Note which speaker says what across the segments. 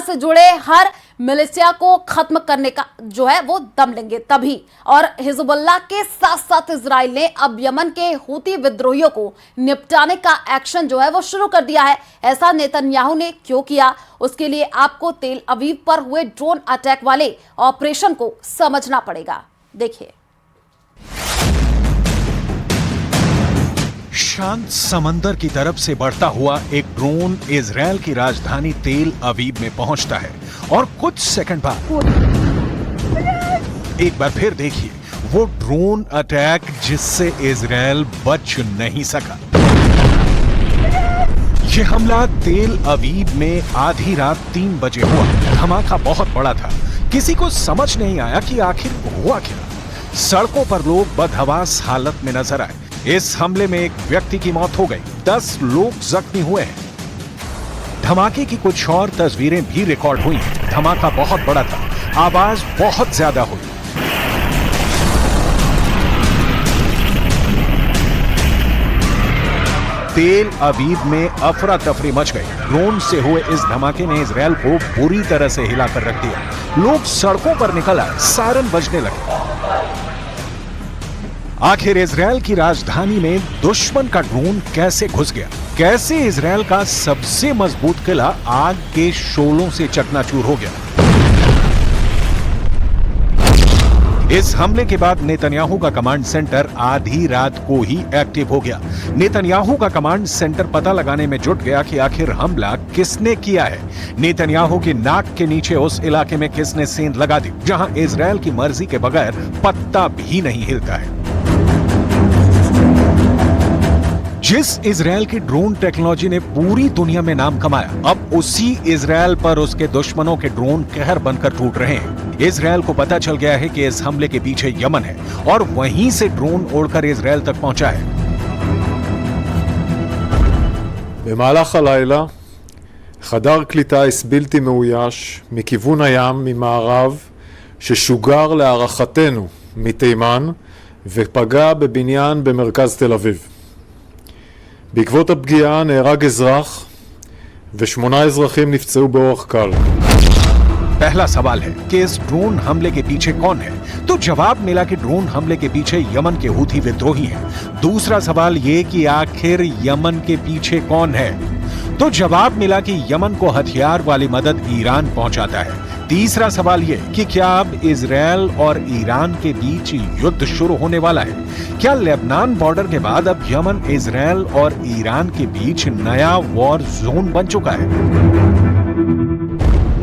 Speaker 1: Iran से जुड़े हर militia को खत्म करने का जो है वो दम लेंगे तभी। और हिजबुल्लाह के साथ साथ इजराइल ने अब यमन के हूती विद्रोहियों को निपटाने का एक्शन जो है वो शुरू कर दिया है। ऐसा नेतन्याहू ने क्यों किया, उसके लिए आपको तेल अवीव पर हुए ड्रोन अटैक वाले ऑपरेशन को समझना पड़ेगा। देखिए।
Speaker 2: शांत समंदर की तरफ से बढ़ता हुआ एक ड्रोन इजराइल की राजधानी तेल अवीव में पहुंचता है और कुछ सेकंड बाद एक बार फिर देखिए वो ड्रोन अटैक जिससे इजराइल बच नहीं सका। यह हमला तेल अवीव में आधी रात 3 बजे हुआ। धमाका बहुत बड़ा था, किसी को समझ नहीं आया कि आखिर हुआ क्या। सड़कों पर लोग बदहवास हालत में नजर आए। इस हमले में एक व्यक्ति की मौत हो गई, 10 लोग जख्मी हुए हैं। धमाके की कुछ और तस्वीरें भी रिकॉर्ड हुई। धमाका बहुत बड़ा था, आवाज बहुत ज्यादा हुई। तेल अवीव में अफरा तफरी मच गई। ड्रोन से हुए इस धमाके ने इजराइल को बुरी तरह से हिलाकर रख दिया। लोग सड़कों पर निकल आए, सायरन बजने लगे। आखिर इजराइल की राजधानी में दुश्मन का ड्रोन कैसे घुस गया? कैसे इजराइल का सबसे मजबूत किला आग के शोलों से चकनाचूर हो गया? इस हमले के बाद नेतन्याहू का कमांड सेंटर आधी रात को ही एक्टिव हो गया। नेतन्याहू का कमांड सेंटर पता लगाने में जुट गया कि आखिर हमला किसने किया है। नेतन्याहू की नाक के नीचे उस इलाके में किसने सेंध लगा दी जहां इजराइल की मर्जी के बगैर पत्ता भी नहीं हिलता है। जिस इजराइल की ड्रोन टेक्नोलॉजी ने पूरी दुनिया में नाम कमाया, अब उसी इजराइल पर उसके दुश्मनों के ड्रोन कहर बनकर टूट रहे हैं। इजराइल को पता चल गया है कि इस हमले के पीछे यमन है और वहीं से ड्रोन उड़कर इजराइल तक पहुंचा है।
Speaker 3: במהלך הלילה חדר כלי טיס בלתי מאויש מכיוון הים ממערב ששוגר להערכתנו מתימן ופגע בבניין במרכז תל אביב. בעקבות הפגיעה נהרג אזרח ו8 אזרחים נפצעו באורח קל.
Speaker 2: पहला सवाल है कि इस ड्रोन हमले के पीछे कौन है, तो जवाब मिला कि ड्रोन हमले के पीछे यमन के हूथी विद्रोही हैं। दूसरा सवाल ये कि आखिर यमन के पीछे कौन है, तो जवाब मिला कि यमन को हथियार वाली मदद ईरान पहुंचाता है। तीसरा सवाल ये कि क्या अब इजराइल और ईरान के बीच युद्ध शुरू होने वाला है? क्या लेबनान बॉर्डर के बाद अब यमन, इजराइल और ईरान के बीच नया वॉर जोन बन चुका है?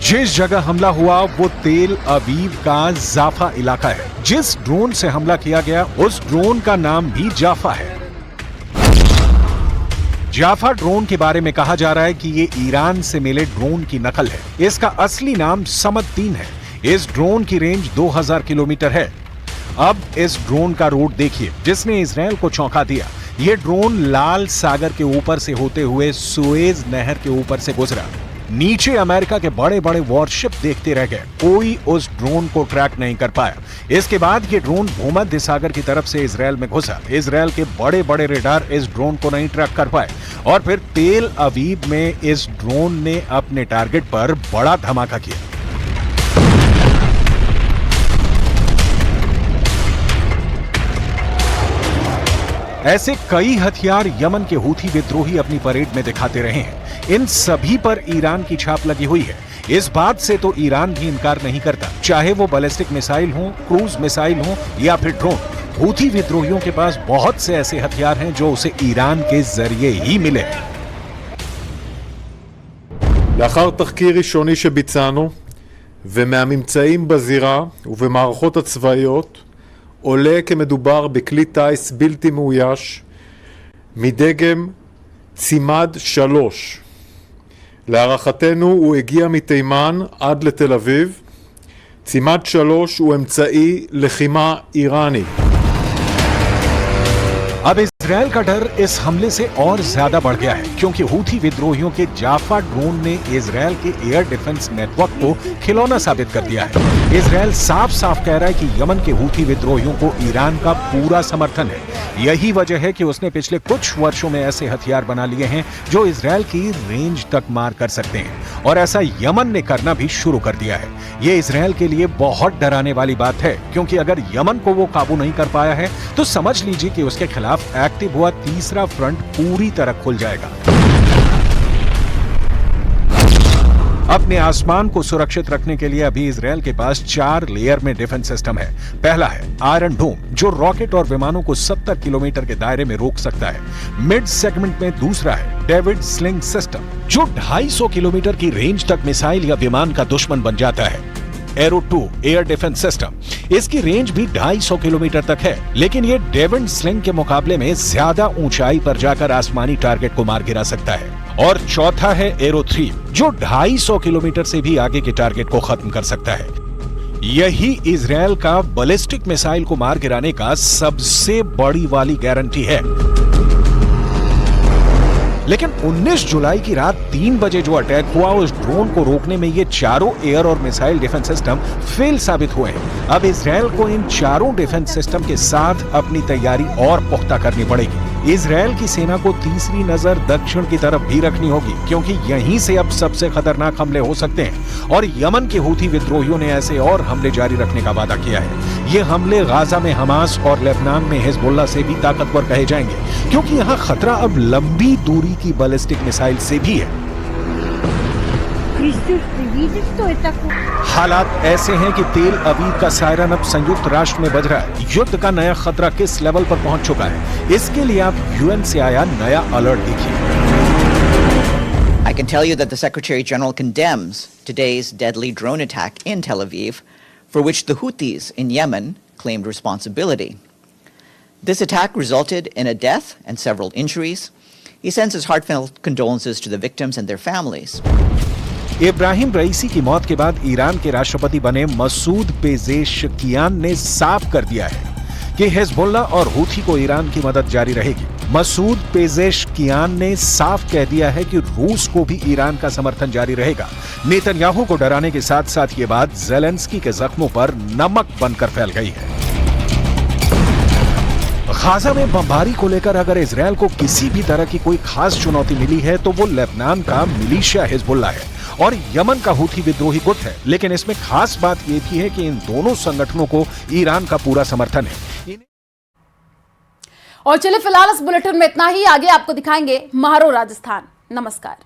Speaker 2: जिस जगह हमला हुआ वो तेल अवीव का जाफा इलाका है। जिस ड्रोन से हमला किया गया उस ड्रोन का नाम भी जाफा है। जाफा ड्रोन के बारे में कहा जा रहा है कि ये ईरान से मिले ड्रोन की नकल है। इसका असली नाम समद-3 है। इस ड्रोन की रेंज 2000 किलोमीटर है। अब इस ड्रोन का रूट देखिए जिसने इजराइल को चौंका दिया। ये ड्रोन लाल सागर के ऊपर से होते हुए सुएज नहर के ऊपर से गुजरा। नीचे अमेरिका के बड़े बड़े वॉरशिप देखते रह गए, कोई उस ड्रोन को ट्रैक नहीं कर पाया। इसके बाद ये ड्रोन भूमध्य सागर की तरफ से इजराइल में घुसा। इजराइल के बड़े बड़े रेडार इस ड्रोन को नहीं ट्रैक कर पाए और फिर तेल अवीव में इस ड्रोन ने अपने टारगेट पर बड़ा धमाका किया। ऐसे कई हथियार यमन के हूथी विद्रोही अपनी परेड में दिखाते रहे हैं। इन सभी पर ईरान की छाप लगी हुई है। इस बात से तो ईरान भी इनकार नहीं करता, चाहे वो बैलिस्टिक मिसाइल हो, क्रूज मिसाइल हो या फिर ड्रोन। हूथी विद्रोहियों के पास बहुत से ऐसे हथियार हैं जो उसे ईरान के जरिए ही मिले।
Speaker 3: לאחר תחקיר ראשוני שביצענו ומהממצאים בזירה ובמערכות הצבאיות עולה כמדובר בכלי טיס בלתי מאויש מדגם צימד 3. להערכתנו הוא הגיע מתימן עד לתל אביב. צימד 3 הוא אמצעי לחימה איראני.
Speaker 2: अब इजरायल का डर इस हमले से और ज्यादा बढ़ गया है क्योंकि हूथी विद्रोहियों के जाफा ड्रोन ने इजरायल के एयर डिफेंस नेटवर्क को खिलौना साबित कर दिया है। इजरायल साफ साफ कह रहा है कि यमन के हूथी विद्रोहियों को ईरान का पूरा समर्थन है। यही वजह है कि उसने पिछले कुछ वर्षों में ऐसे हथियार बना लिए हैं जो इजरायल की रेंज तक मार कर सकते हैं और ऐसा यमन ने करना भी शुरू कर दिया है। ये इजरायल के लिए बहुत डराने वाली बात है क्योंकि अगर यमन को वो काबू नहीं कर पाया है तो समझ लीजिए कि उसके खिलाफ एक्टिव हुआ तीसरा फ्रंट पूरी तरह खुल जाएगा। अपने आसमान को सुरक्षित रखने के लिए अभी इजरायल के पास 4 लेयर में डिफेंस सिस्टम है। पहला है आयरन डोम जो रॉकेट और विमानों को 70 किलोमीटर के दायरे में रोक सकता है। मिड सेगमेंट में दूसरा है डेविड स्लिंग सिस्टम जो 250 किलोमीटर की रेंज तक मिसाइल या विमान का दुश्मन बन जाता है। एरो 2 एयर डिफेंस सिस्टम, इसकी रेंज भी 250 किलोमीटर तक है, लेकिन ये डेविड स्लिंग के मुकाबले में ज्यादा ऊंचाई पर जाकर आसमानी टारगेट को मार गिरा सकता है। और चौथा है एरो 3 जो 250 किलोमीटर से भी आगे के टारगेट को खत्म कर सकता है। यही इजरायल का बैलिस्टिक मिसाइल को मार गिराने का सबसे बड़ी वाली गारंटी है। लेकिन 19 जुलाई की रात 3 बजे जो अटैक हुआ उस ड्रोन को रोकने में ये चारों एयर और मिसाइल डिफेंस सिस्टम फेल साबित हुए हैं। अब इजरायल को इन चारों डिफेंस सिस्टम के साथ अपनी तैयारी और पुख्ता करनी पड़ेगी। इजरायल की सेना को तीसरी नजर दक्षिण की तरफ भी रखनी होगी क्योंकि यहीं से अब सबसे खतरनाक हमले हो सकते हैं और यमन के हूथी विद्रोहियों ने ऐसे और हमले जारी रखने का वादा किया है। ये हमले गाजा में हमास और लेबनान में हिजबुल्लाह से भी ताकतवर कहे जाएंगे क्योंकि यहाँ खतरा अब लंबी दूरी की बैलिस्टिक मिसाइल से भी है। हालात ऐसे हैं कि तेल अवीव का सायरन अब संयुक्त राष्ट्र में बज रहा है। युद्ध का नया खतरा किस लेवल पर पहुंच चुका है, इसके लिए आप यूएन से आया नया अलर्ट देखिए।
Speaker 4: I can tell you that the Secretary General condemns today's deadly drone attack in Tel Aviv, for which the Houthis in Yemen claimed responsibility. This attack resulted in a death and several injuries. He sends his heartfelt condolences to the victims and their families.
Speaker 2: Ibrahim रईसी की मौत के बाद Iran के राष्ट्रपति बने Masoud Pezeshkian ने साफ कर दिया है कि हिजबुल्लाह और हूथी को ईरान की मदद जारी रहेगी। मसूद पेजेश्कियान ने साफ कह दिया है कि रूस को भी ईरान का समर्थन जारी रहेगा। नेतन्याहू को डराने के साथ साथ ये बात ज़ेलेंस्की के जख्मों पर नमक बनकर फैल गई है। गाजा में बमबारी को लेकर अगर इजरायल को किसी भी तरह की कोई खास चुनौती मिली है तो वो लेबनान का मिलिशिया हिजबुल्लाह है और यमन का हूथी विद्रोही गुट है। लेकिन इसमें खास बात यह भी है कि इन दोनों संगठनों को ईरान का पूरा समर्थन है।
Speaker 1: और चलिए फिलहाल इस बुलेटिन में इतना ही। आगे आपको दिखाएंगे महारो राजस्थान। नमस्कार।